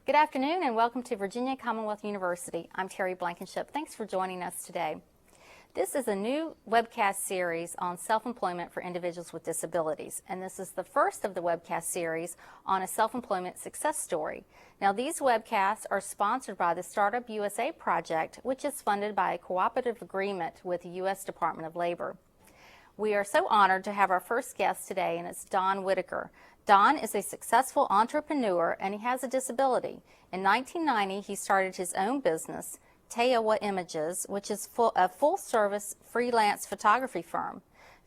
Good afternoon and welcome to Virginia Commonwealth University. I'm Terry Blankenship. Thanks for joining us today. This is a new webcast series on self-employment for individuals with disabilities, and this is the first of the webcast series on a self-employment success story. Now, these webcasts are sponsored by the Startup USA project, which is funded by a cooperative agreement with the U.S. Department of Labor. We are so honored to have our first guest today, and it's Don Whitaker. Don is a successful entrepreneur and he has a disability. In 1990, he started his own business, Teawa Images, which is a full-service freelance photography firm.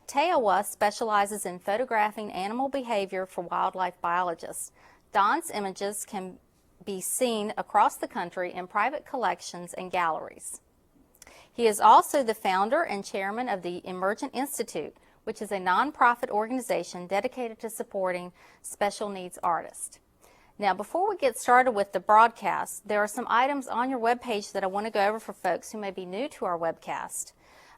Teawa specializes in photographing animal behavior for wildlife biologists. Don's images can be seen across the country in private collections and galleries. He is also the founder and chairman of the Emergent Institute, which is a nonprofit organization dedicated to supporting special needs artists. Now, before we get started with the broadcast, there are some items on your webpage that I want to go over for folks who may be new to our webcast.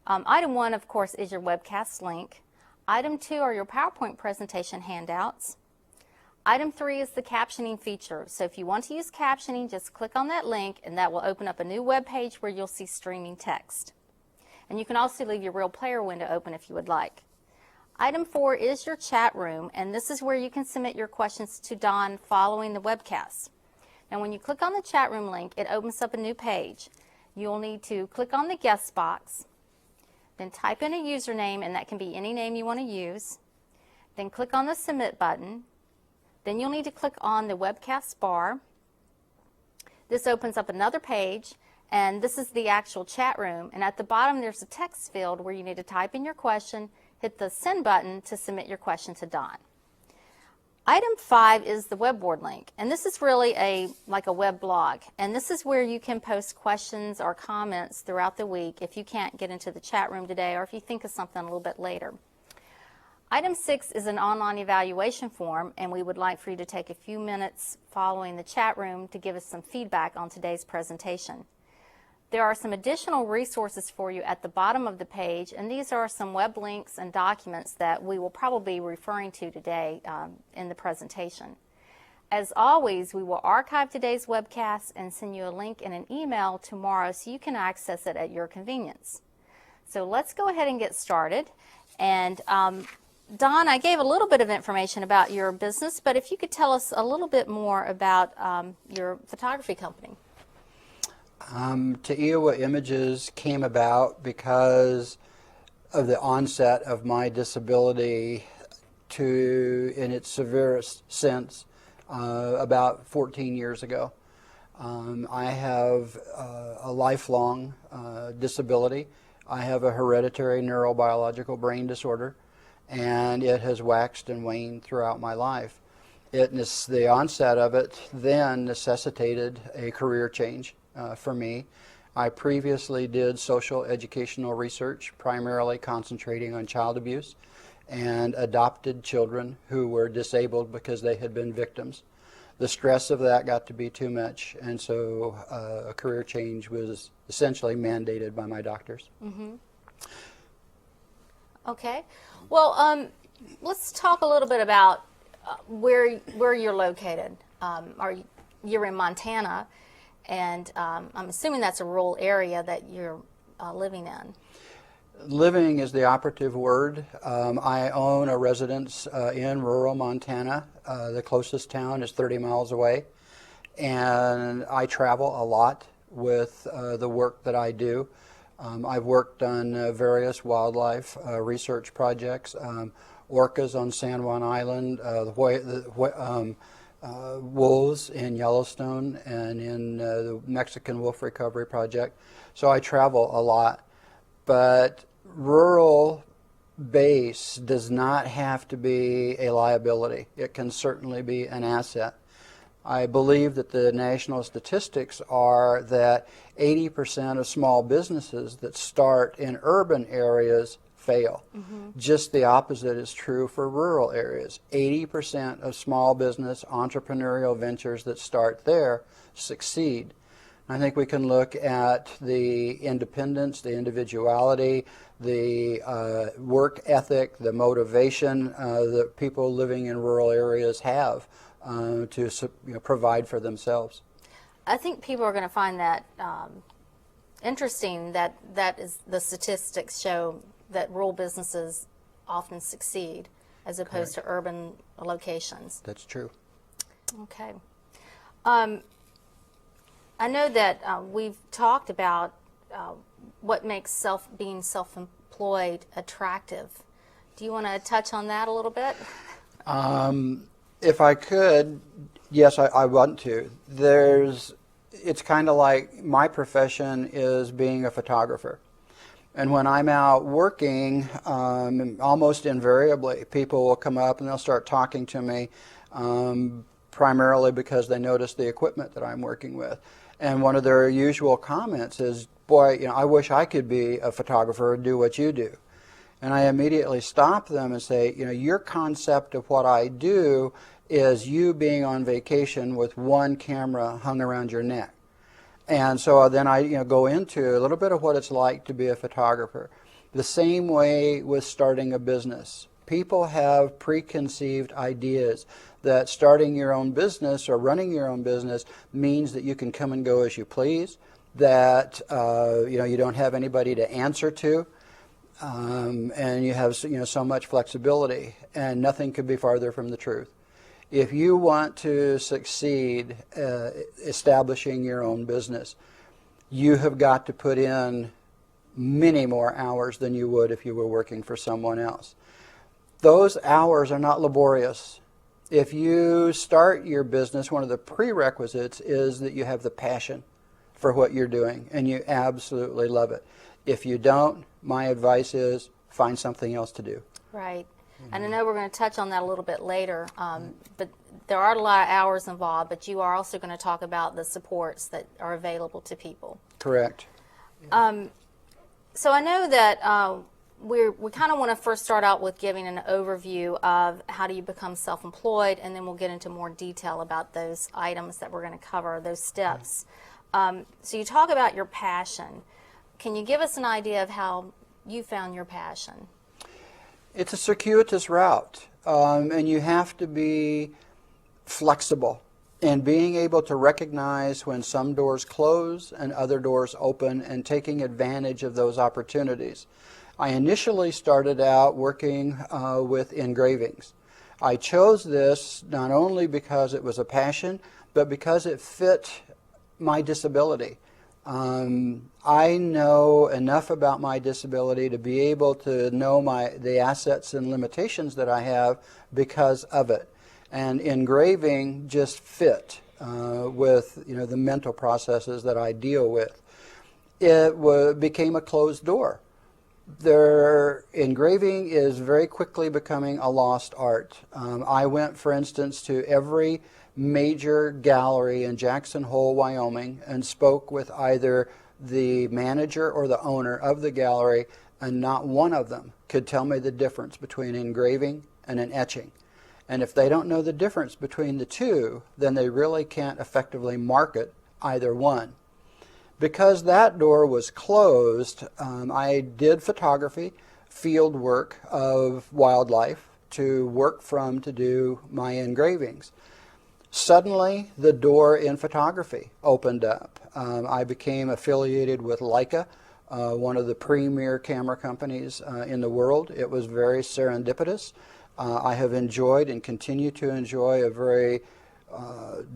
Item 1, of course, is your webcast link. Item 2 are your PowerPoint presentation handouts. Item 3 is the captioning feature. So if you want to use captioning, just click on that link and that will open up a new web page where you'll see streaming text. And you can also leave your Real Player window open if you would like. Item 4 is your chat room, and this is where you can submit your questions to Don following the webcast. Now, when you click on the chat room link, it opens up a new page. You'll need to click on the guest box, then type in a username, and that can be any name you want to use. Then click on the submit button. Then you'll need to click on the webcast bar. This opens up another page, and this is the actual chat room. And at the bottom, there's a text field where you need to type in your question, hit the send button to submit your question to Don. Item 5 is the webboard link, and this is really like a web blog, and this is where you can post questions or comments throughout the week if you can't get into the chat room today or if you think of something a little bit later. Item 6 is an online evaluation form, and we would like for you to take a few minutes following the chat room to give us some feedback on today's presentation. There are some additional resources for you at the bottom of the page, and these are some web links and documents that we will probably be referring to today in the presentation. As always, we will archive today's webcast and send you a link in an email tomorrow so you can access it at your convenience. So let's go ahead and get started. And Don, I gave a little bit of information about your business, but if you could tell us a little bit more about your photography company. Teawa Images came about because of the onset of my disability in its severest sense about 14 years ago. I have a lifelong disability. I have a hereditary neurobiological brain disorder, and it has waxed and waned throughout my life. The onset of it then necessitated a career change for me. I previously did social educational research, primarily concentrating on child abuse and adopted children who were disabled because they had been victims. The stress of that got to be too much, and so a career change was essentially mandated by my doctors. Mm-hmm. Okay. Well, let's talk a little bit about where you're located. You're in Montana, and I'm assuming that's a rural area that you're living in. Living is the operative word. I own a residence in rural Montana. The closest town is 30 miles away, and I travel a lot with the work that I do. I've worked on various wildlife research projects, orcas on San Juan Island, wolves in Yellowstone, and in the Mexican Wolf Recovery Project. So I travel a lot. But rural base does not have to be a liability. It can certainly be an asset. I believe that the national statistics are that 80% of small businesses that start in urban areas fail. Mm-hmm. Just the opposite is true for rural areas. 80% of small business entrepreneurial ventures that start there succeed. I think we can look at the independence, the individuality, the work ethic, the motivation that people living in rural areas have to provide for themselves. I think people are going to find that interesting, that is the statistics show that rural businesses often succeed as opposed to urban locations. That's true. Okay. I know that we've talked about what makes being self-employed attractive. Do you want to touch on that a little bit? If I could, yes, I want to. It's kind of like my profession is being a photographer. And when I'm out working, almost invariably, people will come up and they'll start talking to me, primarily because they notice the equipment that I'm working with. And one of their usual comments is, boy, I wish I could be a photographer and do what you do. And I immediately stop them and say, your concept of what I do is you being on vacation with one camera hung around your neck. And so then I go into a little bit of what it's like to be a photographer. The same way with starting a business. People have preconceived ideas that starting your own business or running your own business means that you can come and go as you please, that you don't have anybody to answer to, and you have so much flexibility, and nothing could be farther from the truth. If you want to succeed establishing your own business, you have got to put in many more hours than you would if you were working for someone else. Those hours are not laborious. If you start your business, one of the prerequisites is that you have the passion for what you're doing and you absolutely love it. If you don't, my advice is find something else to do. Right. And I know we're going to touch on that a little bit later, but there are a lot of hours involved, but you are also going to talk about the supports that are available to people. Correct. So I know that we kind of want to first start out with giving an overview of how do you become self-employed, and then we'll get into more detail about those items that we're going to cover, those steps. So you talk about your passion. Can you give us an idea of how you found your passion? It's a circuitous route, and you have to be flexible in being able to recognize when some doors close and other doors open and taking advantage of those opportunities. I initially started out working with engravings. I chose this not only because it was a passion, but because it fit my disability. I know enough about my disability to be able to know the assets and limitations that I have because of it. And engraving just fit with the mental processes that I deal with. It became a closed door. Engraving is very quickly becoming a lost art. I went, for instance, to every major gallery in Jackson Hole, Wyoming, and spoke with either the manager or the owner of the gallery, and not one of them could tell me the difference between engraving and an etching. And if they don't know the difference between the two, then they really can't effectively market either one. Because that door was closed, I did photography, field work of wildlife to work from to do my engravings. Suddenly, the door in photography opened up. I became affiliated with Leica, one of the premier camera companies in the world. It was very serendipitous. I have enjoyed and continue to enjoy a very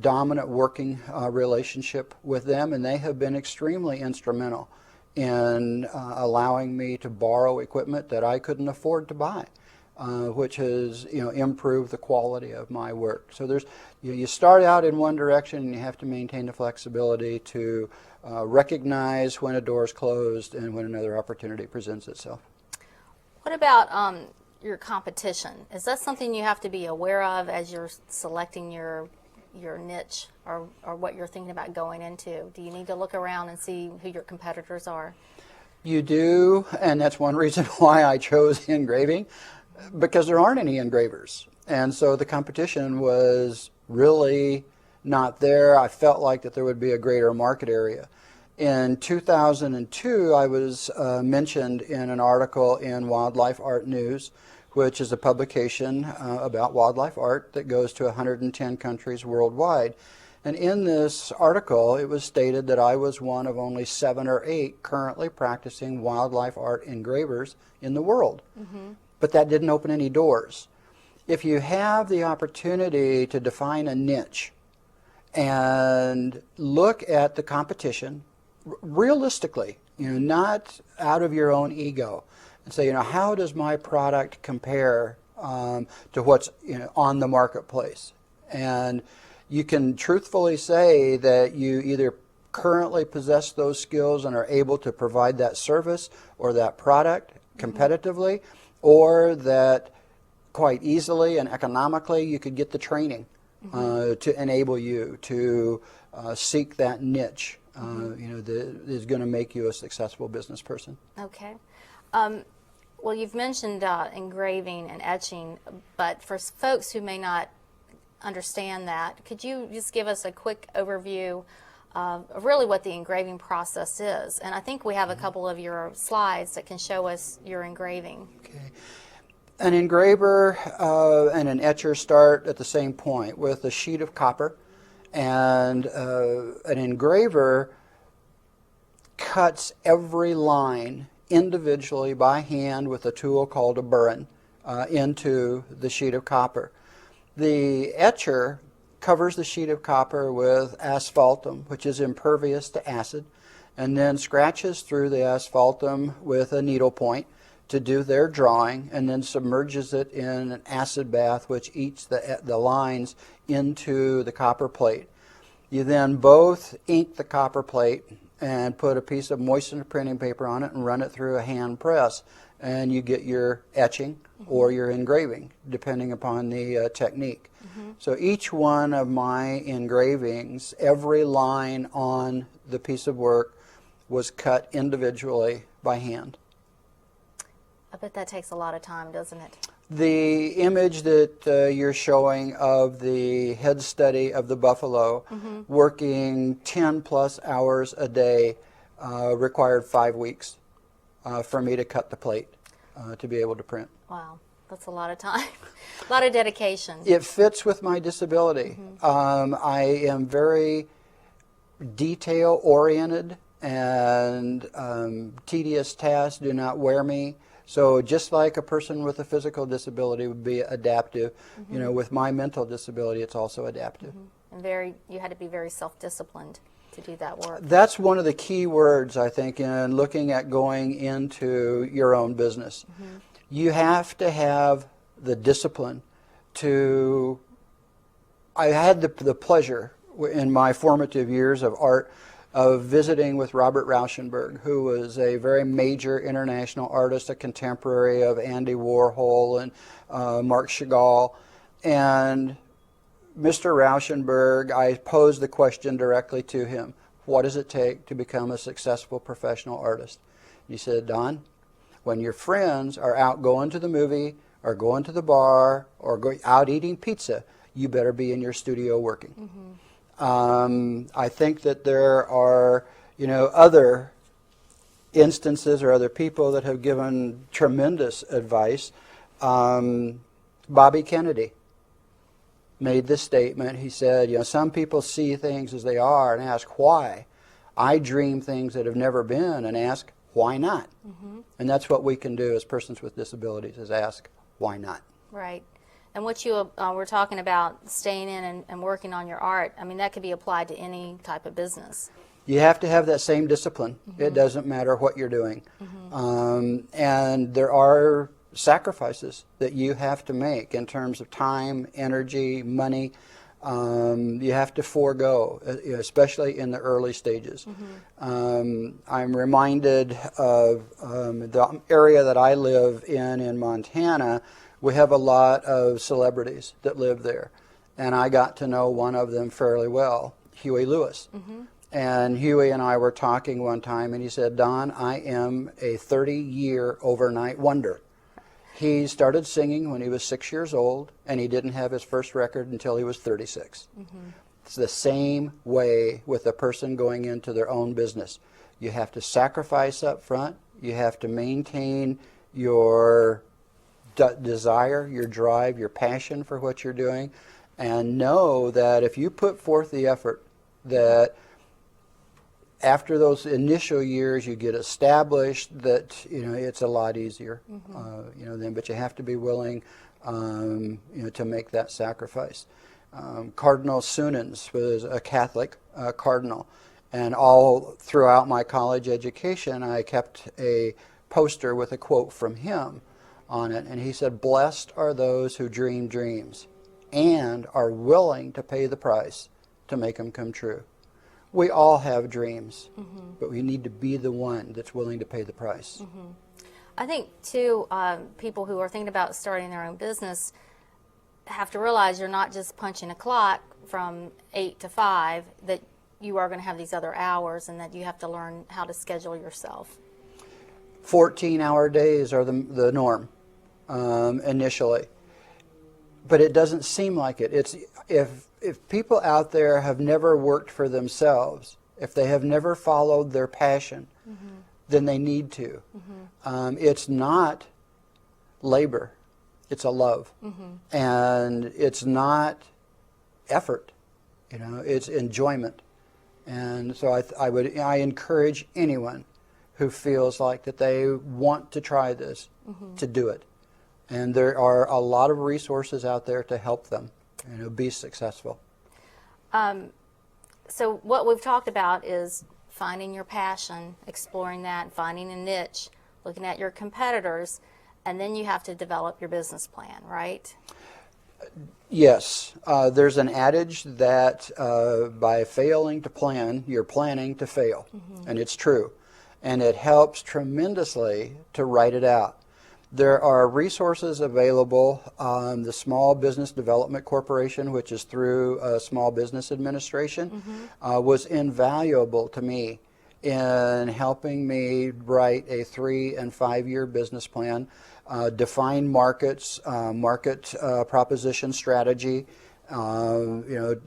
dominant working relationship with them, and they have been extremely instrumental in allowing me to borrow equipment that I couldn't afford to buy, which has improved the quality of my work. So you start out in one direction and you have to maintain the flexibility to recognize when a door is closed and when another opportunity presents itself. What about your competition? Is that something you have to be aware of as you're selecting your niche or what you're thinking about going into? Do you need to look around and see who your competitors are? You do, and that's one reason why I chose engraving, because there aren't any engravers. And so the competition was really not there. I felt like that there would be a greater market area. In 2002, I was mentioned in an article in Wildlife Art News, which is a publication about wildlife art that goes to 110 countries worldwide. And in this article, it was stated that I was one of only 7 or 8 currently practicing wildlife art engravers in the world. But that didn't open any doors. If you have the opportunity to define a niche and look at the competition realistically, not out of your own ego, and say, how does my product compare to what's on the marketplace? And you can truthfully say that you either currently possess those skills and are able to provide that service or that product competitively, or that quite easily and economically you could get the training to enable you to seek that niche that is going to make you a successful business person. Okay. Well, you've mentioned engraving and etching, but for folks who may not understand that, could you just give us a quick overview of really what the engraving process is? And I think we have a couple of your slides that can show us your engraving. Okay. An engraver and an etcher start at the same point with a sheet of copper, and an engraver cuts every line individually by hand with a tool called a burin into the sheet of copper. The etcher covers the sheet of copper with asphaltum, which is impervious to acid, and then scratches through the asphaltum with a needle point to do their drawing, and then submerges it in an acid bath which eats the lines into the copper plate. You then both ink the copper plate and put a piece of moistened printing paper on it and run it through a hand press, and you get your etching or your engraving, depending upon the technique. So each one of my engravings, every line on the piece of work was cut individually by hand. I bet that takes a lot of time, doesn't it? The image that you're showing of the head study of the buffalo working 10 plus hours a day required 5 weeks for me to cut the plate to be able to print. Wow, that's a lot of time, a lot of dedication. It fits with my disability. I am very detail oriented, and tedious tasks do not wear me. So just like a person with a physical disability would be adaptive, with my mental disability, it's also adaptive. And you had to be very self-disciplined to do that work. That's one of the key words, I think, in looking at going into your own business. You have to have the discipline to... I had the pleasure in my formative years of art of visiting with Robert Rauschenberg, who was a very major international artist, a contemporary of Andy Warhol and Marc Chagall. And Mr. Rauschenberg, I posed the question directly to him, what does it take to become a successful professional artist? He said, Don, when your friends are out going to the movie or going to the bar or out eating pizza, you better be in your studio working. I think that there are, other instances or other people that have given tremendous advice. Bobby Kennedy made this statement. He said, some people see things as they are and ask why. I dream things that have never been and ask why not. And that's what we can do as persons with disabilities, is ask why not. Right. And what you were talking about, staying in and working on your art, I mean, that could be applied to any type of business. You have to have that same discipline. It doesn't matter what you're doing. And there are sacrifices that you have to make in terms of time, energy, money. You have to forego, especially in the early stages. I'm reminded of the area that I live in Montana. We have a lot of celebrities that live there, and I got to know one of them fairly well, Huey Lewis. And Huey and I were talking one time, and he said, Don, I am a 30-year overnight wonder. He started singing when he was 6 years old, and he didn't have his first record until he was 36. It's the same way with a person going into their own business. You have to sacrifice up front. You have to maintain your desire, your drive, your passion for what you're doing, and know that if you put forth the effort, that after those initial years you get established, that it's a lot easier. Then, but you have to be willing to make that sacrifice. Cardinal Sunens was a Catholic cardinal, and all throughout my college education I kept a poster with a quote from him on it, and he said, "Blessed are those who dream dreams and are willing to pay the price to make them come true." We all have dreams, but we need to be the one that's willing to pay the price. I think, too, people who are thinking about starting their own business have to realize you're not just punching a clock from 8 to 5, that you are going to have these other hours, and that you have to learn how to schedule yourself. 14-hour days are the norm initially, but it doesn't seem like it. It's if people out there have never worked for themselves, if they have never followed their passion, then they need to. It's not labor, it's a love, and it's not effort. It's enjoyment. And so I encourage anyone who feels like that they want to try this to do it. And there are a lot of resources out there to help them be successful. So what we've talked about is finding your passion, exploring that, finding a niche, looking at your competitors, and then you have to develop your business plan, right? Yes. There's an adage that by failing to plan, you're planning to fail. And it's true. And it helps tremendously to write it out. There are resources available. The Small Business Development Corporation, which is through Small Business Administration, was invaluable to me in helping me write a 3- and 5-year business plan, define markets, market proposition strategy, and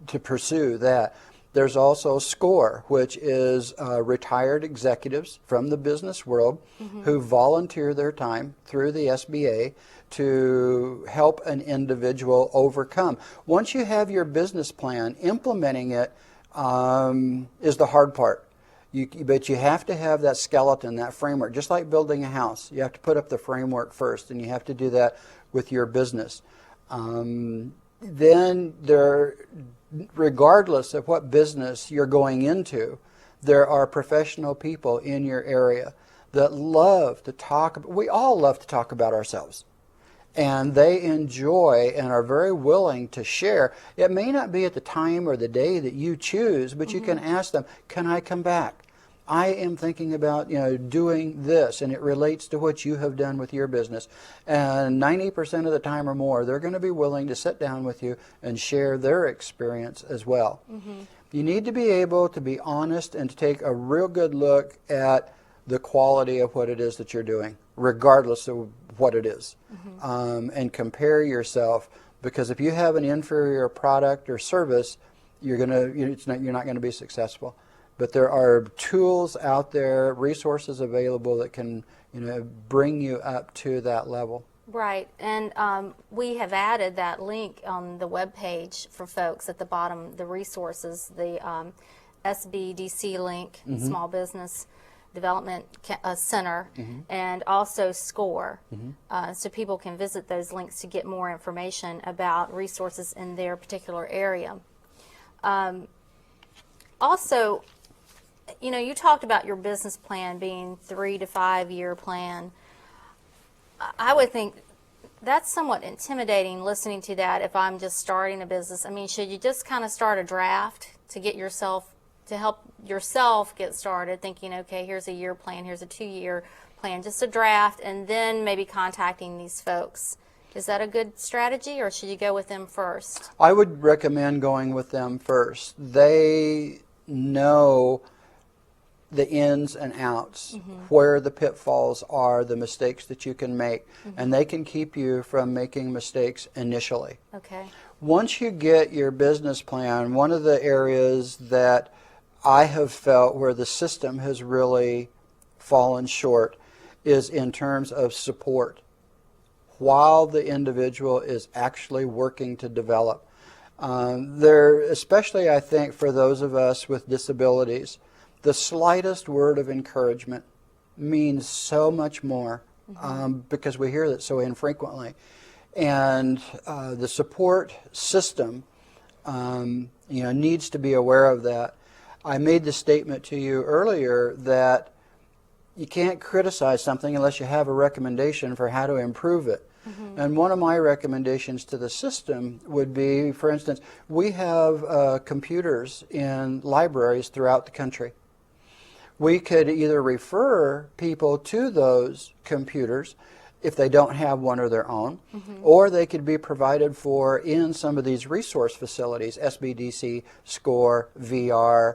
to pursue that. There's also SCORE, which is retired executives from the business world who volunteer their time through the SBA to help an individual overcome. Once you have your business plan, implementing it is the hard part. But you have to have that skeleton, that framework. Just like building a house, you have to put up the framework first, and you have to do that with your business. Then regardless of what business you're going into, there are professional people in your area that love to talk. We all love to talk about ourselves. And they enjoy and are very willing to share. It may not be at the time or the day that you choose, but you can ask them, "Can I come back? I am thinking about doing this, and it relates to what you have done with your business." And 90% of the time or more, they're going to be willing to sit down with you and share their experience as well. You need to be able to be honest and to take a real good look at the quality of what it is that you're doing, regardless of what it is, and compare yourself. Because if you have an inferior product or service, you're not going to be successful. But there are tools out there, resources available that can bring you up to that level. Right, and we have added that link on the webpage for folks at the bottom, the resources, the SBDC link, Small Business Development Center, and also SCORE. So people can visit those links to get more information about resources in their particular area. Also, you talked about your business plan being 3 to 5 year plan. I would think that's somewhat intimidating listening to that if I'm just starting a business. I mean, should you just kind of start a draft to help yourself get started, thinking, okay, here's a year plan, here's a 2-year plan, just a draft, and then maybe contacting these folks? Is that a good strategy, or should you go with them first? I would recommend going with them first. They know the ins and outs, where the pitfalls are, the mistakes that you can make, and they can keep you from making mistakes initially. Okay. Once you get your business plan, one of the areas that I have felt where the system has really fallen short is in terms of support. while the individual is actually working to develop. Especially I think for those of us with disabilities, the slightest word of encouragement means so much more because we hear that so infrequently. And the support system needs to be aware of that. I made the statement to you earlier that you can't criticize something unless you have a recommendation for how to improve it. And one of my recommendations to the system would be, for instance, we have computers in libraries throughout the country. We could either refer people to those computers if they don't have one of their own, or they could be provided for in some of these resource facilities, SBDC, SCORE, VR,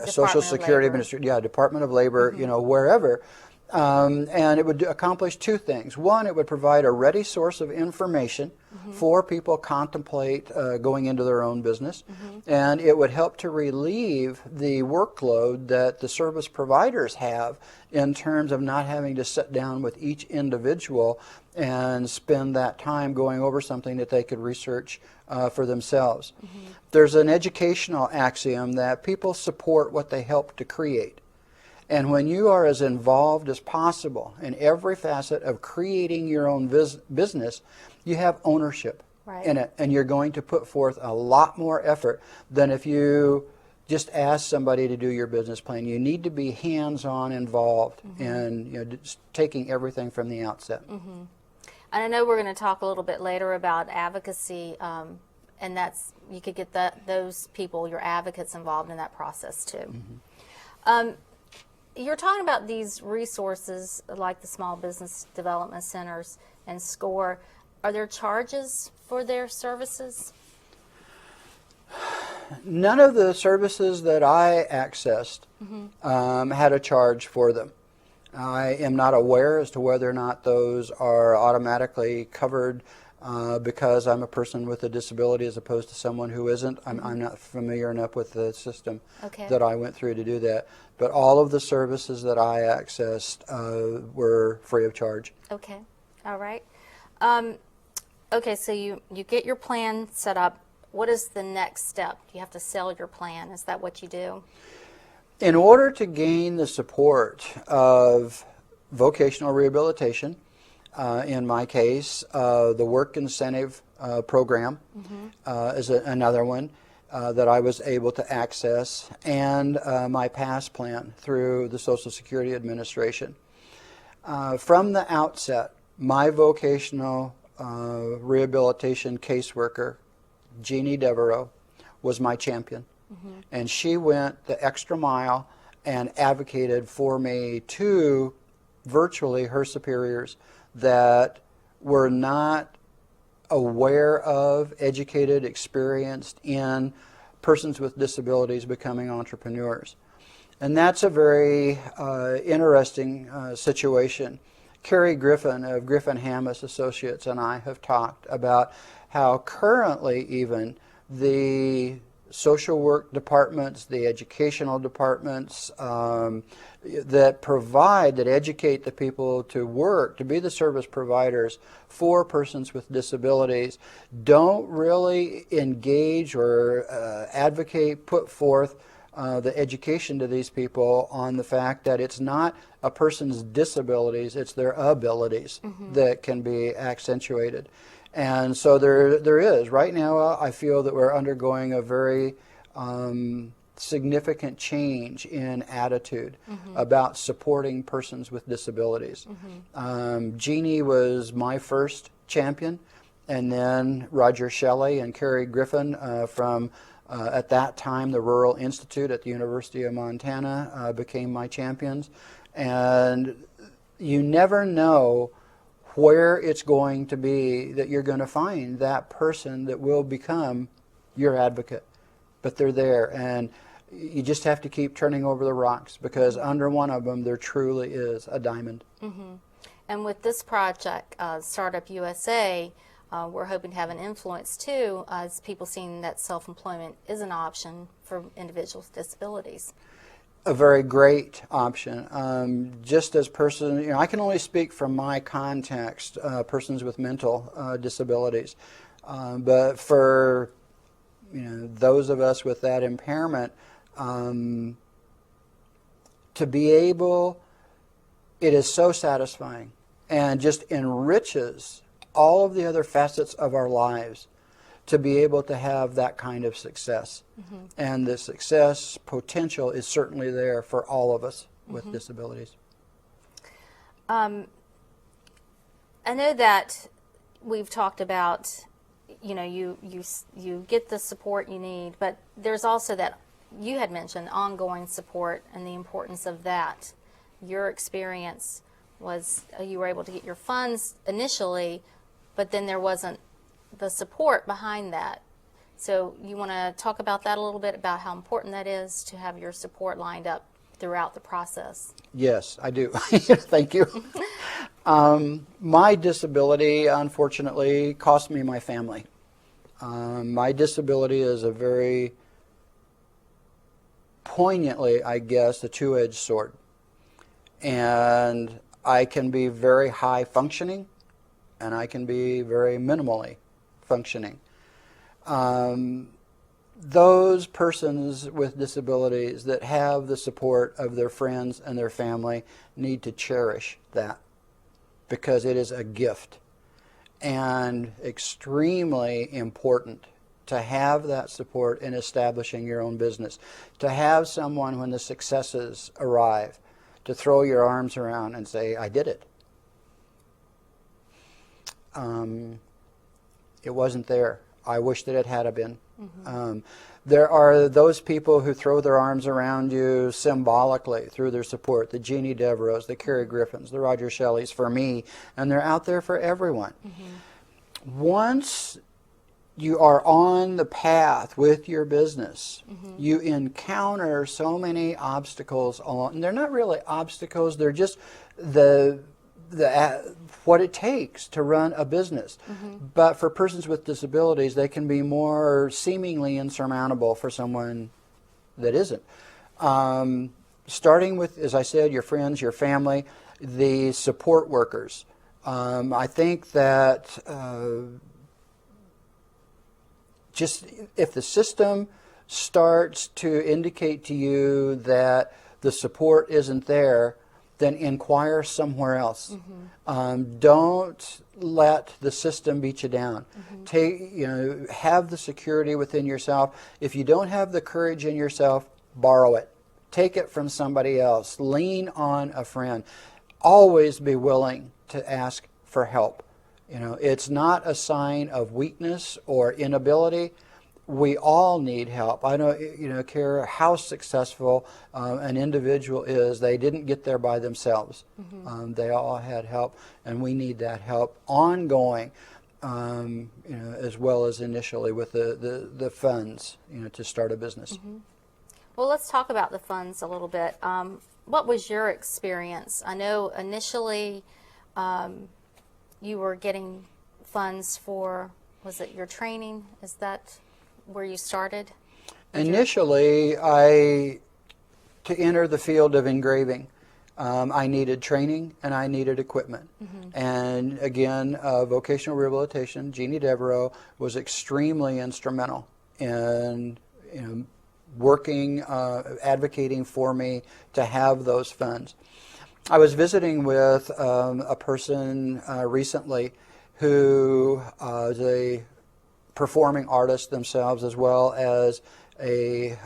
Social Security Administration, Department of Labor, wherever. And it would accomplish two things. One, it would provide a ready source of information for people contemplate going into their own business. And it would help to relieve the workload that the service providers have in terms of not having to sit down with each individual and spend that time going over something that they could research for themselves. There's an educational axiom that people support what they help to create. And when you are as involved as possible in every facet of creating your own business, you have ownership in it, and you're going to put forth a lot more effort than if you just ask somebody to do your business plan. You need to be hands-on involved in just taking everything from the outset. And I know we're going to talk a little bit later about advocacy, and that's you could get those people, your advocates, involved in that process too. You're talking about these resources like the Small Business Development Centers and SCORE. Are there charges for their services? None of the services that I accessed had a charge for them. I am not aware as to whether or not those are automatically covered because I'm a person with a disability as opposed to someone who isn't. I'm not familiar enough with the system that I went through to do that. But all of the services that I accessed were free of charge. Okay. All right. Okay, so you get your plan set up. What is the next step? You have to sell your plan. Is that what you do? In order to gain the support of vocational rehabilitation, in my case, the work incentive program is another one that I was able to access, and my PASS plan through the Social Security Administration. From the outset, my vocational rehabilitation caseworker, Jeannie Devereaux, was my champion. And she went the extra mile and advocated for me to virtually her superiors that were not aware of, educated, experienced in persons with disabilities becoming entrepreneurs. And that's a very interesting situation. Carrie Griffin of Griffin Hammis Associates and I have talked about how currently even the social work departments, the educational departments that educate the people to work, to be the service providers for persons with disabilities, don't really engage or advocate, put forth the education to these people on the fact that it's not a person's disabilities, it's their abilities that can be accentuated. And so there is. Right now, I feel that we're undergoing a very significant change in attitude about supporting persons with disabilities. Jeannie was my first champion, and then Roger Shelley and Carrie Griffin from, at that time, the Rural Institute at the University of Montana became my champions. And you never know where it's going to be that you're going to find that person that will become your advocate. But they're there, and you just have to keep turning over the rocks because under one of them there truly is a diamond. And with this project, Startup USA, we're hoping to have an influence too as people seeing that self-employment is an option for individuals with disabilities. a very great option. Just as person, I can only speak from my context, persons with mental disabilities. But for those of us with that impairment, to be able, it is so satisfying and just enriches all of the other facets of our lives to be able to have that kind of success. And the success potential is certainly there for all of us with disabilities. I know that we've talked about, you get the support you need, but there's also that you had mentioned ongoing support and the importance of that. Your experience was you were able to get your funds initially, but then there wasn't the support behind that. So you want to talk about that a little bit, about how important that is to have your support lined up throughout the process? Yes, I do. Thank you. My disability, unfortunately, cost me my family. My disability is a very poignantly, I guess, a two-edged sword. And I can be very high functioning, and I can be very minimally functioning. Those persons with disabilities that have the support of their friends and their family need to cherish that, because it is a gift and extremely important to have that support in establishing your own business, to have someone when the successes arrive to throw your arms around and say, I did it. It wasn't there. I wish that it had been. There are those people who throw their arms around you symbolically through their support, the Jeannie Devereaux, the Carrie Griffins, the Roger Shelleys for me, and they're out there for everyone. Once you are on the path with your business, you encounter so many obstacles along, and they're not really obstacles, they're just what it takes to run a business. But for persons with disabilities, they can be more seemingly insurmountable for someone that isn't. Starting with, as I said, your friends, your family, the support workers. I think that just if the system starts to indicate to you that the support isn't there, then inquire somewhere else. Don't let the system beat you down. Have the security within yourself. If you don't have the courage in yourself, borrow it. Take it from somebody else. Lean on a friend. Always be willing to ask for help. It's not a sign of weakness or inability. We all need help. I don't care how successful an individual is. They didn't get there by themselves. They all had help, and we need that help ongoing, as well as initially with the funds, to start a business. Well, let's talk about the funds a little bit. What was your experience? I know initially you were getting funds for, was it your training? Is that where you started? Initially, to enter the field of engraving, I needed training and I needed equipment. And again, vocational rehabilitation, Jeannie Devereaux was extremely instrumental in working, advocating for me to have those funds. I was visiting with a person recently who is a performing artist themselves, as well as a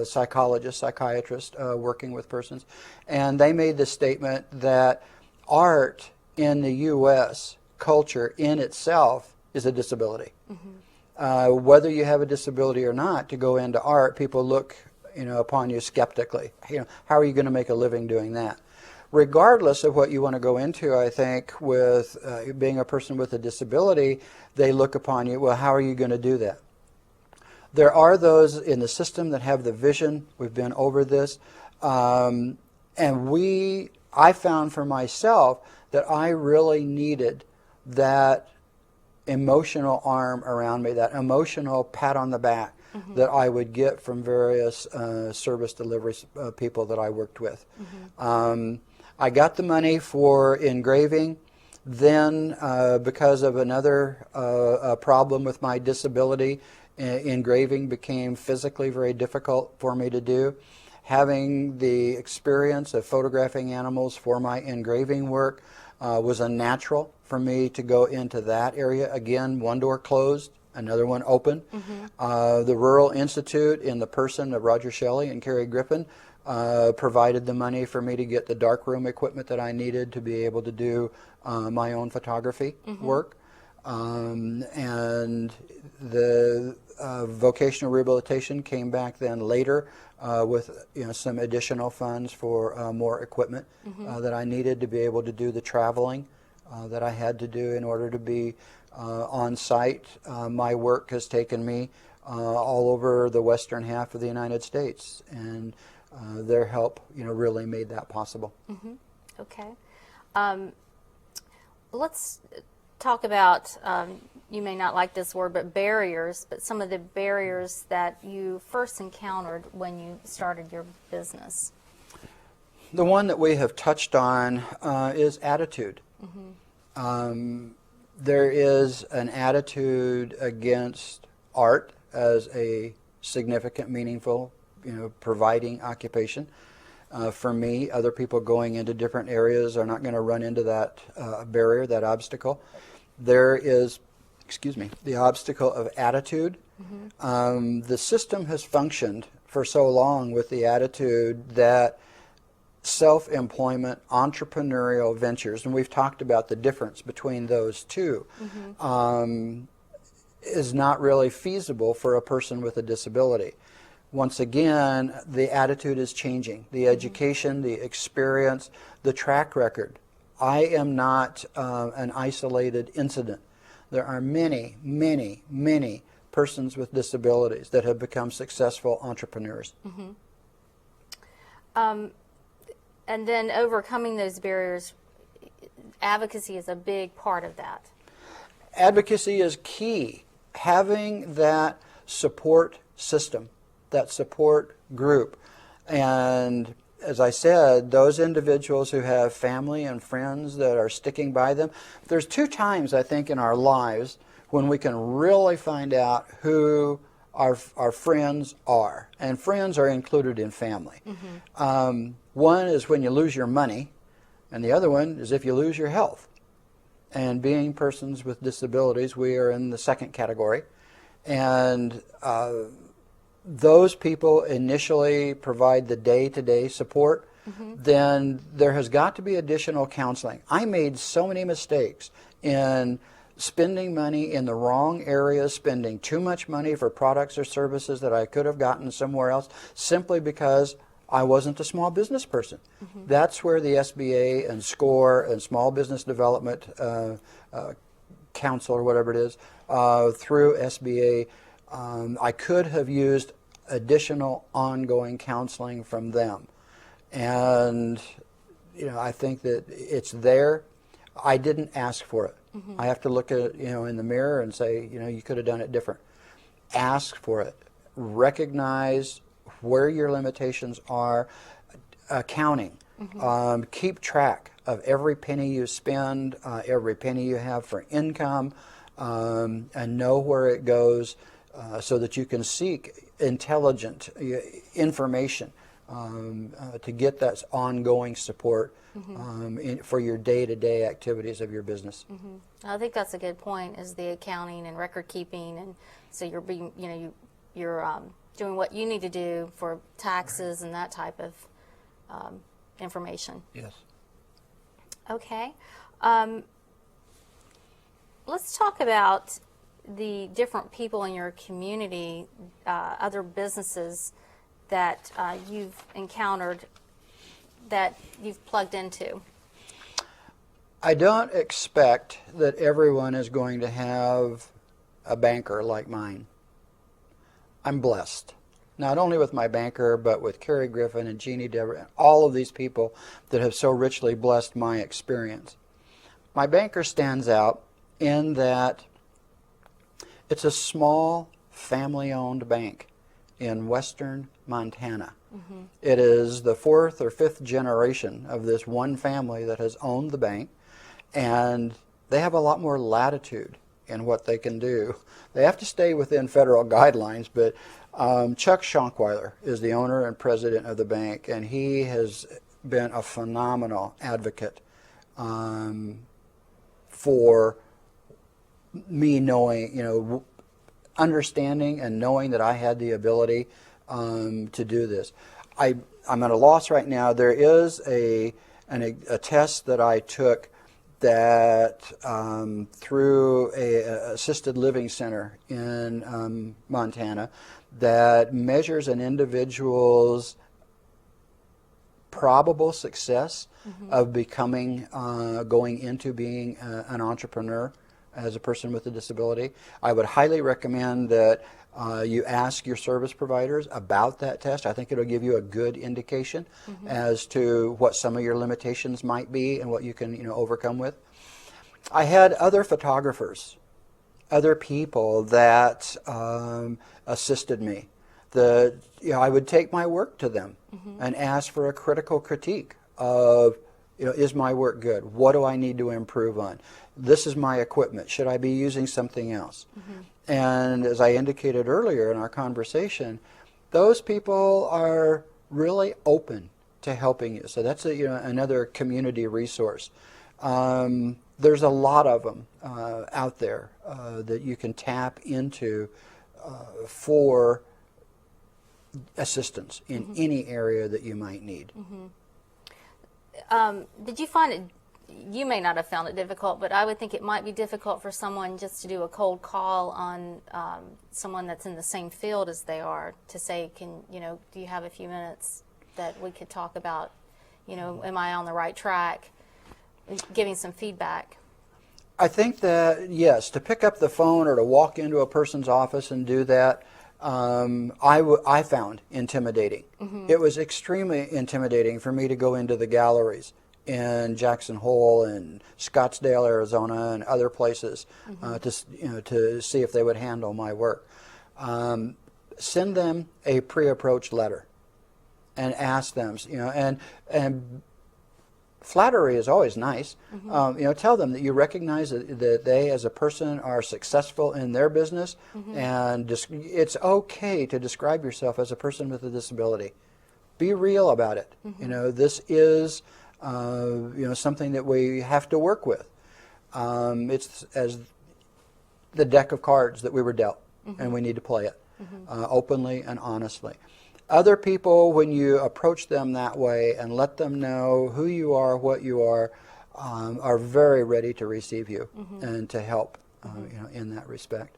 psychologist, psychiatrist working with persons. And they made the statement that art in the U.S., culture in itself, is a disability. Whether you have a disability or not, to go into art, people look upon you skeptically. How are you going to make a living doing that? Regardless of what you want to go into, I think with being a person with a disability, they look upon you, well, how are you going to do that? There are those in the system that have the vision. We've been over this. And I found for myself that I really needed that emotional arm around me, that emotional pat on the back that I would get from various service delivery people that I worked with. I got the money for engraving. Then, because of another problem with my disability, engraving became physically very difficult for me to do. Having the experience of photographing animals for my engraving work was a natural for me to go into that area. Again, one door closed, another one open. The Rural Institute, in the person of Roger Shelley and Carrie Griffin, provided the money for me to get the darkroom equipment that I needed to be able to do my own photography work. And the vocational rehabilitation came back then later with some additional funds for more equipment that I needed to be able to do the traveling that I had to do in order to be on site. My work has taken me all over the western half of the United States, and their help really made that possible. Okay. Let's talk about, you may not like this word, but barriers, but some of the barriers that you first encountered when you started your business. The one that we have touched on is attitude. There is an attitude against art as a significant, meaningful, providing occupation. For me, other people going into different areas are not going to run into that barrier, that obstacle. There is, the obstacle of attitude. The system has functioned for so long with the attitude that self-employment, entrepreneurial ventures, and we've talked about the difference between those two, is not really feasible for a person with a disability. Once again, the attitude is changing. The education, the experience, the track record. I am not an isolated incident. There are many, many, many persons with disabilities that have become successful entrepreneurs. And then overcoming those barriers, advocacy is a big part of that. Advocacy is key. Having that support system, that support group. And as I said, those individuals who have family and friends that are sticking by them, there's two times, I think, in our lives when we can really find out who our friends are. And friends are included in family. One is when you lose your money, and the other one is if you lose your health. And being persons with disabilities, we are in the second category. And those people initially provide the day-to-day support. Then there has got to be additional counseling. I made so many mistakes in spending money in the wrong areas, spending too much money for products or services that I could have gotten somewhere else simply because I wasn't a small business person. That's where the SBA and SCORE and Small Business Development Council, or whatever it is, through SBA, I could have used additional ongoing counseling from them. And I think that it's there. I didn't ask for it. I have to look at it in the mirror and say, you could have done it different. Ask for it. Recognize where your limitations are. Accounting. Keep track of every penny you spend, every penny you have for income, and know where it goes so that you can seek intelligent information to get that ongoing support for your day-to-day activities of your business. I think that's a good point, is the accounting and record keeping, and so you're being, you're doing what you need to do for taxes and that type of information. Yes. Okay. Let's talk about the different people in your community, other businesses that you've encountered that you've plugged into. I don't expect that everyone is going to have a banker like mine. I'm blessed, not only with my banker, but with Carrie Griffin and Jeannie Dever, and all of these people that have so richly blessed my experience. My banker stands out in that It's a small family-owned bank in western Montana. It is the fourth or fifth generation of this one family that has owned the bank, and they have a lot more latitude in what they can do. They have to stay within federal guidelines, but Chuck Schonkweiler is the owner and president of the bank, and he has been a phenomenal advocate for me knowing, understanding and knowing that I had the ability to do this. I'm at a loss right now. There is a test that I took that through a assisted living center in Montana that measures an individual's probable success of becoming, going into being an entrepreneur as a person with a disability. I would highly recommend that you ask your service providers about that test. I think it'll give you a good indication as to what some of your limitations might be and what you can overcome with. I had other photographers, other people that assisted me. I would take my work to them and ask for a critical critique of, is my work good? What do I need to improve on? This is my equipment. Should I be using something else? And as I indicated earlier in our conversation, those people are really open to helping you. So that's another community resource. There's a lot of them out there that you can tap into for assistance in any area that you might need. Did you find it, you may not have found it difficult, but I would think it might be difficult for someone just to do a cold call on someone that's in the same field as they are to say, do you have a few minutes that we could talk about, am I on the right track, giving some feedback? I think that, yes, to pick up the phone or to walk into a person's office and do that, I found intimidating. It was extremely intimidating for me to go into the galleries in Jackson Hole and Scottsdale, Arizona, and other places to see if they would handle my work. Send them a pre-approach letter and ask them, and flattery is always nice. Tell them that you recognize that they, as a person, are successful in their business, and it's okay to describe yourself as a person with a disability. Be real about it. This is something that we have to work with. It's as the deck of cards that we were dealt, and we need to play it openly and honestly. Other people, when you approach them that way and let them know who you are, what you are very ready to receive you and to help in that respect.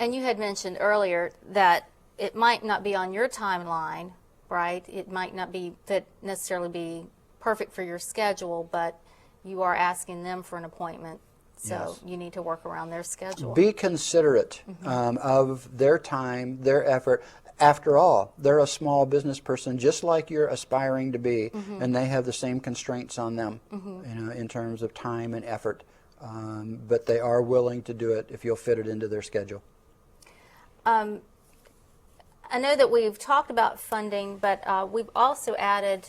And you had mentioned earlier that it might not be on your timeline, right? It might not be necessarily be perfect for your schedule, but you are asking them for an appointment, so you need to work around their schedule. Be considerate of their time, their effort. After all, they're a small business person just like you're aspiring to be, and they have the same constraints on them, in terms of time and effort. But they are willing to do it if you'll fit it into their schedule. I know that we've talked about funding, but we've also added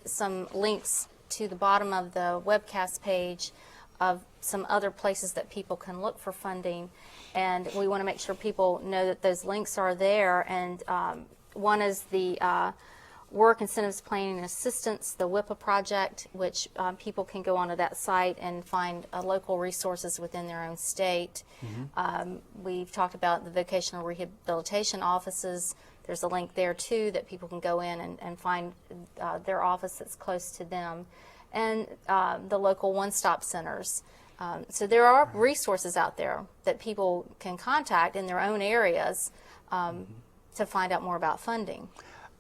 some links to the bottom of the webcast page of some other places that people can look for funding, and we want to make sure people know that those links are there. And one is the Work Incentives Planning and Assistance, the WIPA project, which people can go onto that site and find local resources within their own state. We've talked about the vocational rehabilitation offices. There's a link there too that people can go in and find their office that's close to them, and the local one-stop centers. So there are resources out there that people can contact in their own areas to find out more about funding.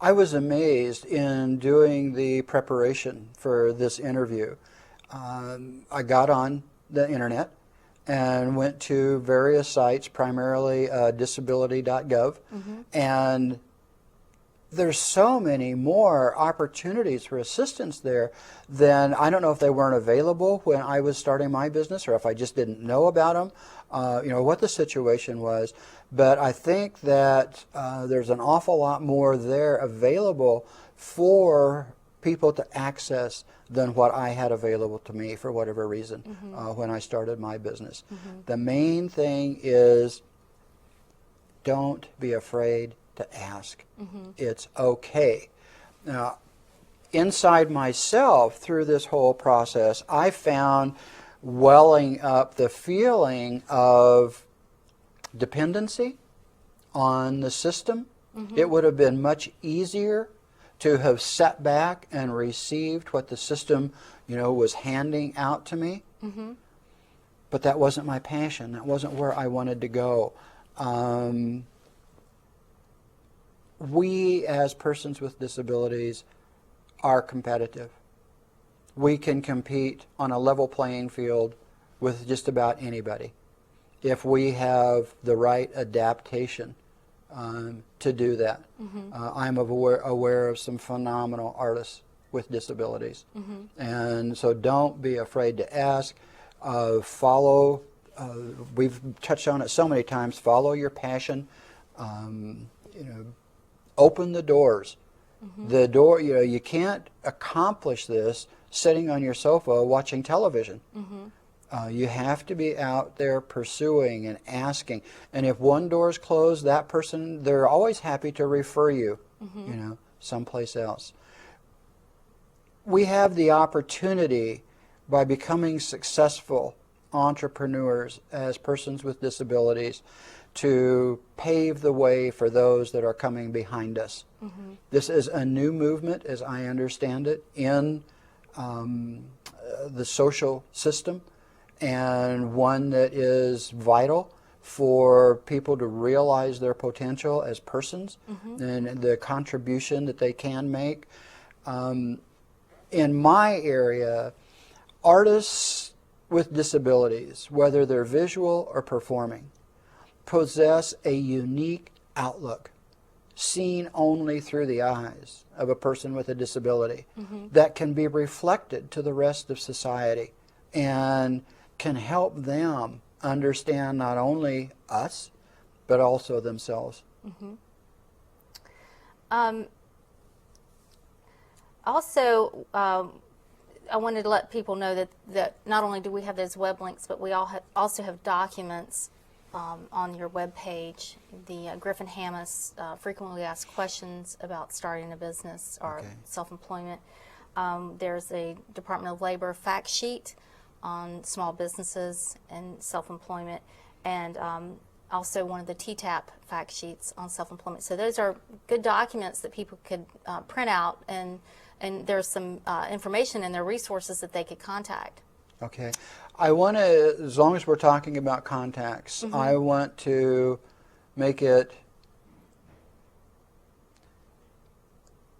I was amazed in doing the preparation for this interview. I got on the internet and went to various sites, primarily disability.gov, and there's so many more opportunities for assistance there than, I don't know if they weren't available when I was starting my business or if I just didn't know about them, what the situation was. But I think that there's an awful lot more there available for people to access than what I had available to me for whatever reason when I started my business. The main thing is, don't be afraid to ask. It's okay. Now, inside myself, through this whole process, I found welling up the feeling of dependency on the system. It would have been much easier to have sat back and received what the system, was handing out to me. But that wasn't my passion. That wasn't where I wanted to go. We, as persons with disabilities, are competitive. We can compete on a level playing field with just about anybody if we have the right adaptation to do that. I'm aware of some phenomenal artists with disabilities. And so don't be afraid to ask. Follow, we've touched on it so many times, follow your passion. Open the doors. The door, you can't accomplish this sitting on your sofa watching television. You have to be out there pursuing and asking. And if one door's closed, that person, they're always happy to refer you, someplace else. We have the opportunity, by becoming successful entrepreneurs as persons with disabilities, to pave the way for those that are coming behind us. This is a new movement, as I understand it, in the social system, and one that is vital for people to realize their potential as persons and the contribution that they can make. In my area, artists with disabilities, whether they're visual or performing, possess a unique outlook seen only through the eyes of a person with a disability that can be reflected to the rest of society and can help them understand not only us but also themselves. Also, I wanted to let people know that not only do we have those web links, but we also have documents on your web page. The Griffin Hammis frequently asked questions about starting a business or self-employment. There's a Department of Labor fact sheet on small businesses and self-employment, and also one of the TTAP fact sheets on self-employment. So those are good documents that people could print out, and there's some information and their resources that they could contact. Okay. I want to, as long as we're talking about contacts, I want to make it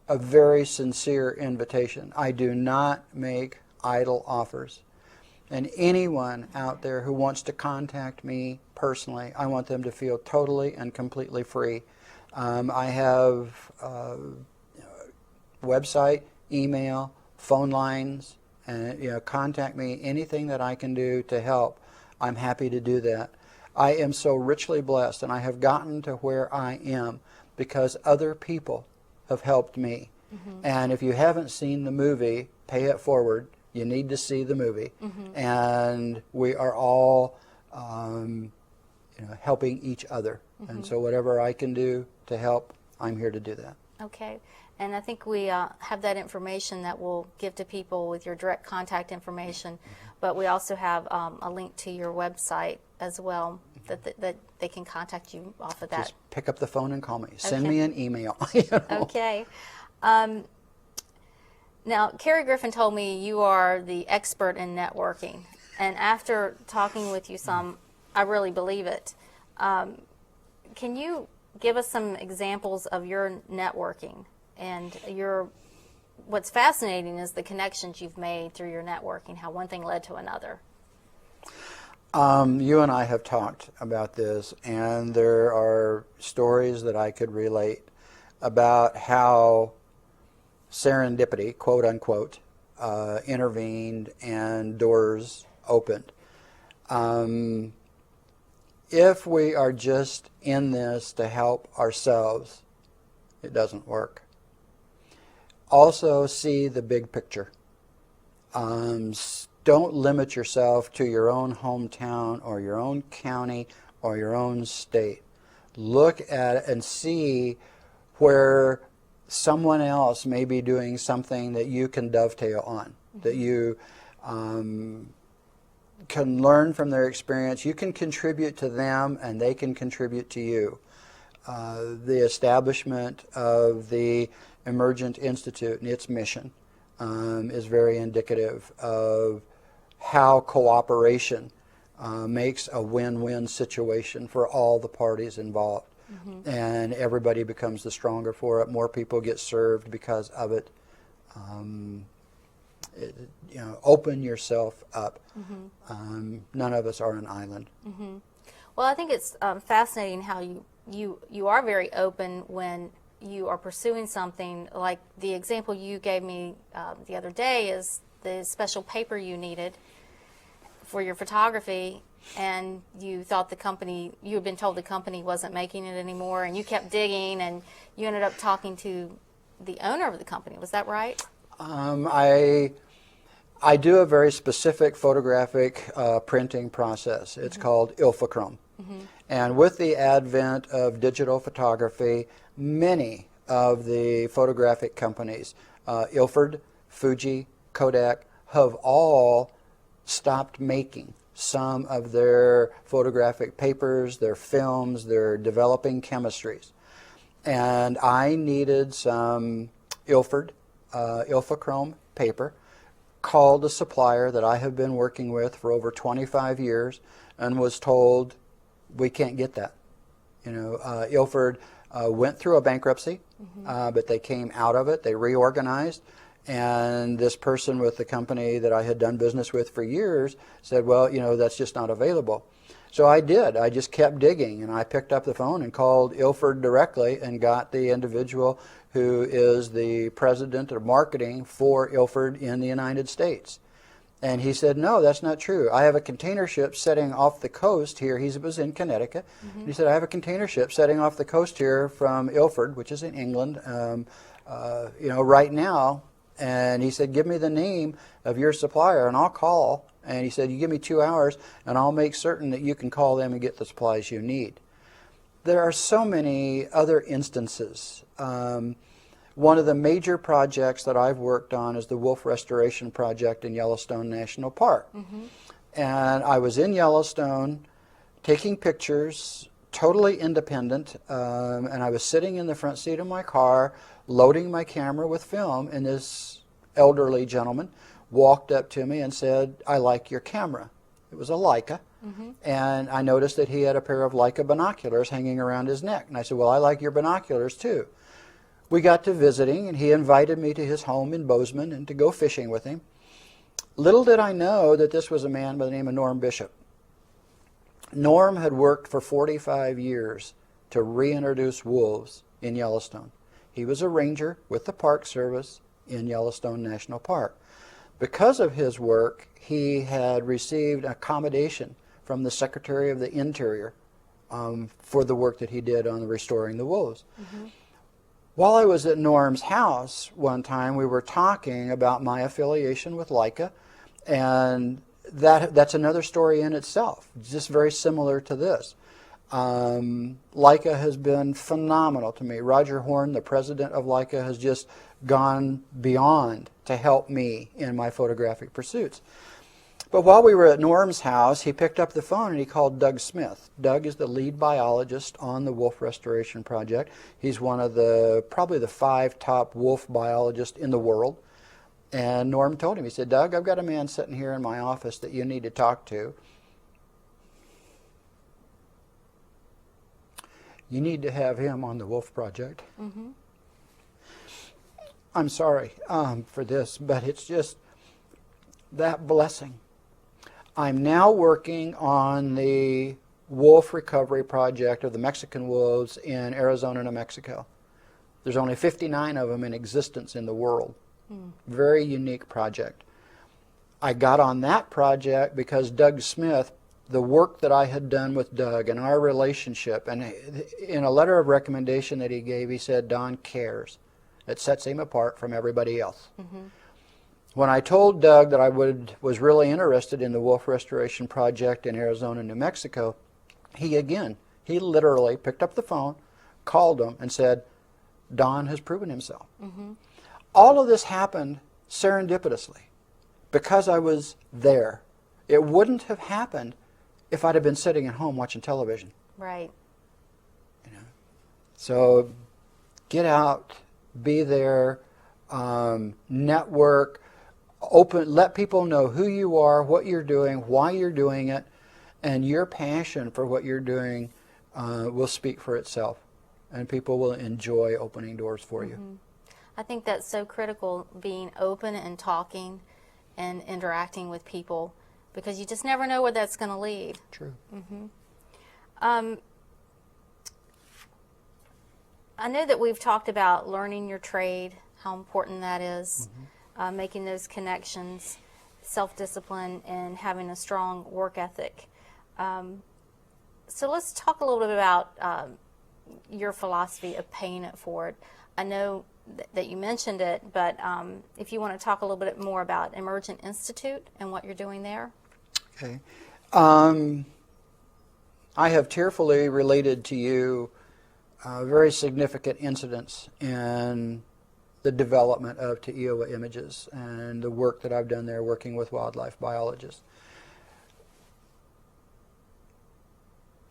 a very sincere invitation. I do not make idle offers. And anyone out there who wants to contact me personally, I want them to feel totally and completely free. I have website, email, phone lines, and contact me. Anything that I can do to help, I'm happy to do that. I am so richly blessed, and I have gotten to where I am because other people have helped me. And if you haven't seen the movie, Pay It Forward, you need to see the movie. And we are all helping each other. And so whatever I can do to help, I'm here to do that. Okay. And I think we have that information that we'll give to people with your direct contact information, but we also have a link to your website as well that they can contact you off of that. Just pick up the phone and call me. Send me an email. Okay. Now, Carrie Griffin told me you are the expert in networking, and after talking with you some, I really believe it. Can you give us some examples of your networking? And what's fascinating is the connections you've made through your networking, how one thing led to another. You and I have talked about this, and there are stories that I could relate. about how serendipity, quote unquote, intervened and doors opened. If we are just in this to help ourselves, it doesn't work. Also, see the big picture. Don't limit yourself to your own hometown or your own county or your own state. Look at it and see where someone else may be doing something that you can dovetail on, that you can learn from their experience. You can contribute to them and they can contribute to you. The establishment of the Emergent Institute and its mission is very indicative of how cooperation makes a win-win situation for all the parties involved. And everybody becomes the stronger for it. More people get served because of it. Open yourself up. None of us are an island. Well, I think it's fascinating how you are very open when you are pursuing something. Like the example you gave me the other day is the special paper you needed for your photography, and you thought you had been told the company wasn't making it anymore, and you kept digging, and you ended up talking to the owner of the company. Was that right? I do a very specific photographic printing process. It's called ilfochrome. And with the advent of digital photography, many of the photographic companies, Ilford, Fuji, Kodak, have all stopped making some of their photographic papers, their films, their developing chemistries. And I needed some Ilford, ilfochrome paper, called a supplier that I have been working with for over 25 years and was told, we can't get that. Ilford went through a bankruptcy, but they came out of it, they reorganized, and this person with the company that I had done business with for years said, well, that's just not available. So I did. I just kept digging, and I picked up the phone and called Ilford directly and got the individual who is the president of marketing for Ilford in the United States. And he said, no, that's not true. I have a container ship setting off the coast here. He was in Connecticut. He said, I have a container ship setting off the coast here from Ilford, which is in England, right now. And he said, give me the name of your supplier and I'll call. And he said, you give me 2 hours and I'll make certain that you can call them and get the supplies you need. There are so many other instances. One of the major projects that I've worked on is the wolf restoration project in Yellowstone National Park. And I was in Yellowstone taking pictures, totally independent, and I was sitting in the front seat of my car loading my camera with film, and this elderly gentleman walked up to me and said, I like your camera. It was a Leica. And I noticed that he had a pair of Leica binoculars hanging around his neck. And I said, well, I like your binoculars too. We got to visiting, and he invited me to his home in Bozeman and to go fishing with him. Little did I know that this was a man by the name of Norm Bishop. Norm had worked for 45 years to reintroduce wolves in Yellowstone. He was a ranger with the Park Service in Yellowstone National Park. Because of his work, he had received accommodation from the Secretary of the Interior for the work that he did on restoring the wolves. While I was at Norm's house one time, we were talking about my affiliation with Leica, and that's another story in itself, just very similar to this. Leica has been phenomenal to me. Roger Horn, the president of Leica, has just gone beyond to help me in my photographic pursuits. But while we were at Norm's house, he picked up the phone and he called Doug Smith. Doug is the lead biologist on the wolf restoration project. He's one of probably the 5 top wolf biologists in the world. And Norm told him, he said, Doug, I've got a man sitting here in my office that you need to talk to. You need to have him on the wolf project. I'm sorry for this, but it's just that blessing. I'm now working on the wolf recovery project of the Mexican wolves in Arizona, New Mexico. There's only 59 of them in existence in the world. Very unique project. I got on that project because Doug Smith, the work that I had done with Doug and our relationship, and in a letter of recommendation that he gave, he said, Don cares. It sets him apart from everybody else. When I told Doug that I was really interested in the wolf restoration project in Arizona and New Mexico, he literally picked up the phone, called him, and said, Don has proven himself. All of this happened serendipitously because I was there. It wouldn't have happened if I'd have been sitting at home watching television. Right. You know? So get out, be there, network, let people know who you are, what you're doing, why you're doing it, and your passion for what you're doing will speak for itself, and people will enjoy opening doors for you. I think that's so critical, being open and talking and interacting with people, because you just never know where that's going to lead. True. I know that we've talked about learning your trade, how important that is, making those connections, self-discipline, and having a strong work ethic. So let's talk a little bit about your philosophy of paying it forward. I know that you mentioned it, but if you want to talk a little bit more about Emergent Institute and what you're doing there. Okay. I have tearfully related to you very significant incidents in the development of Te'ioa images and the work that I've done there working with wildlife biologists.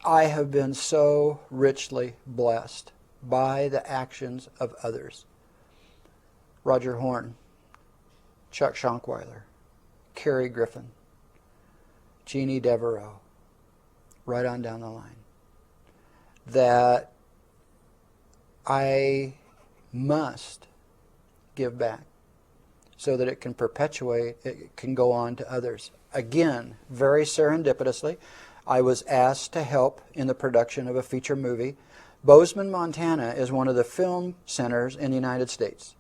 I have been so richly blessed by the actions of others. Roger Horn, Chuck Schonkweiler, Carrie Griffin, Jeannie Devereaux, right on down the line, that I must give back so that it can perpetuate, it can go on to others. Again, very serendipitously, I was asked to help in the production of a feature movie. Bozeman, Montana is one of the film centers in the United States.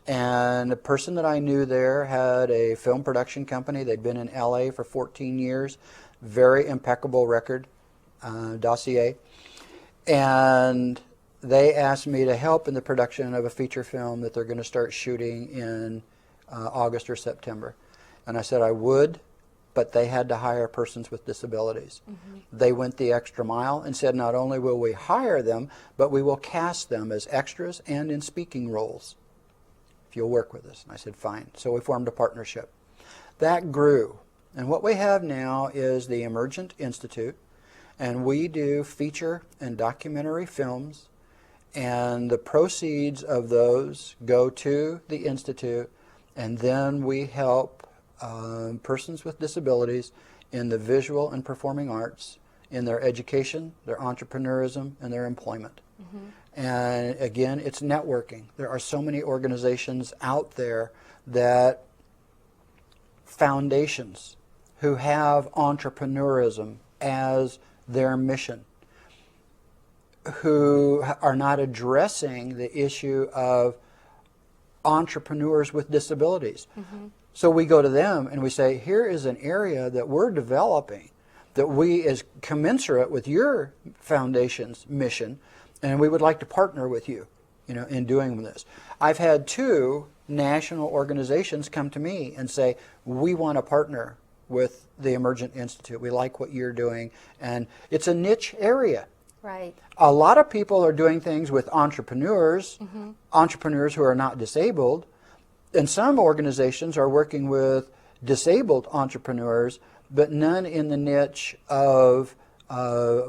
And the person that I knew there had a film production company. They'd been in LA for 14 years. Very impeccable record, dossier. And they asked me to help in the production of a feature film that they're going to start shooting in August or September. And I said I would, but they had to hire persons with disabilities. They went the extra mile and said not only will we hire them, but we will cast them as extras and in speaking roles, if you'll work with us. And I said fine. So we formed a partnership. That grew. And what we have now is the Emergent Institute, and we do feature and documentary films, and the proceeds of those go to the Institute, and then we help persons with disabilities in the visual and performing arts, in their education, their entrepreneurism, and their employment. And again, it's networking. There are so many organizations out there that foundations who have entrepreneurism as their mission, who are not addressing the issue of entrepreneurs with disabilities. So we go to them and we say, here is an area that we're developing that we is commensurate with your foundation's mission, and we would like to partner with you, in doing this. I've had 2 national organizations come to me and say, we want to partner with the Emergent Institute. We like what you're doing, and it's a niche area. Right. A lot of people are doing things with entrepreneurs, entrepreneurs who are not disabled, and some organizations are working with disabled entrepreneurs, but none in the niche of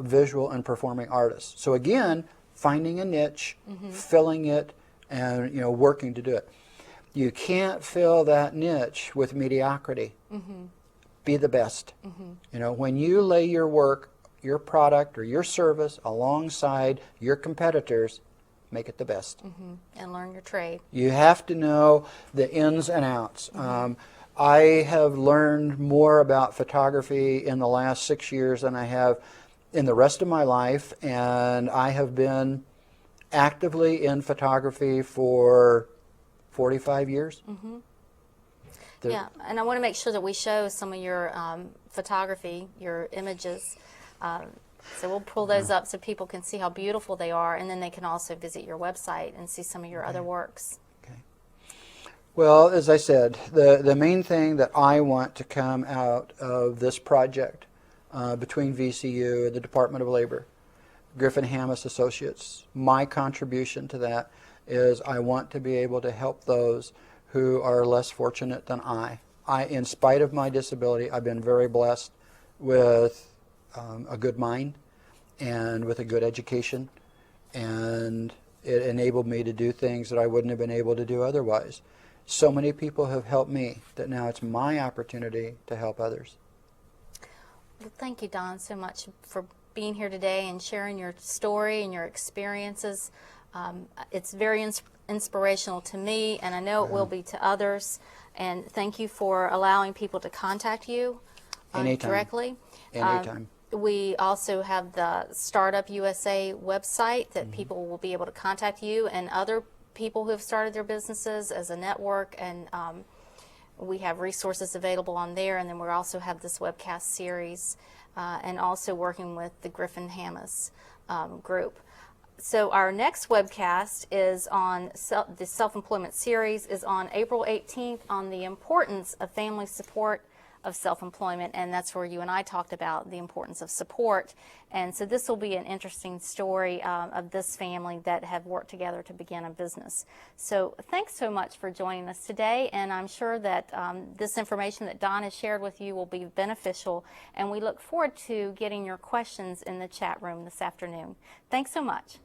visual and performing artists. So again, finding a niche, filling it, and working to do it. You can't fill that niche with mediocrity. Be the best. When you lay your work, your product, or your service alongside your competitors, make it the best. And learn your trade. You have to know the ins and outs. I have learned more about photography in the last 6 years than I have in the rest of my life, and I have been actively in photography for 45 years. Mm-hmm. Yeah, and I want to make sure that we show some of your photography, your images. So we'll pull those up so people can see how beautiful they are, and then they can also visit your website and see some of your other works. Okay. Well, as I said, the main thing that I want to come out of this project between VCU and the Department of Labor, Griffin Hammis Associates, my contribution to that is I want to be able to help those who are less fortunate than I. In spite of my disability, I've been very blessed with a good mind and with a good education, and it enabled me to do things that I wouldn't have been able to do otherwise. So many people have helped me that now it's my opportunity to help others. Well, thank you, Don, so much for being here today and sharing your story and your experiences. It's very inspirational to me, and I know it will be to others. And thank you for allowing people to contact you directly. Anytime. We also have the Startup USA website that people will be able to contact you and other people who have started their businesses as a network, and we have resources available on there. And then we also have this webcast series and also working with the Griffin Hammis group. So our next webcast is on the self-employment series is on April 18th on the importance of family support of self-employment, and that's where you and I talked about the importance of support. And so this will be an interesting story of this family that have worked together to begin a business. So thanks so much for joining us today, and I'm sure that this information that Don has shared with you will be beneficial, and we look forward to getting your questions in the chat room this afternoon. Thanks so much.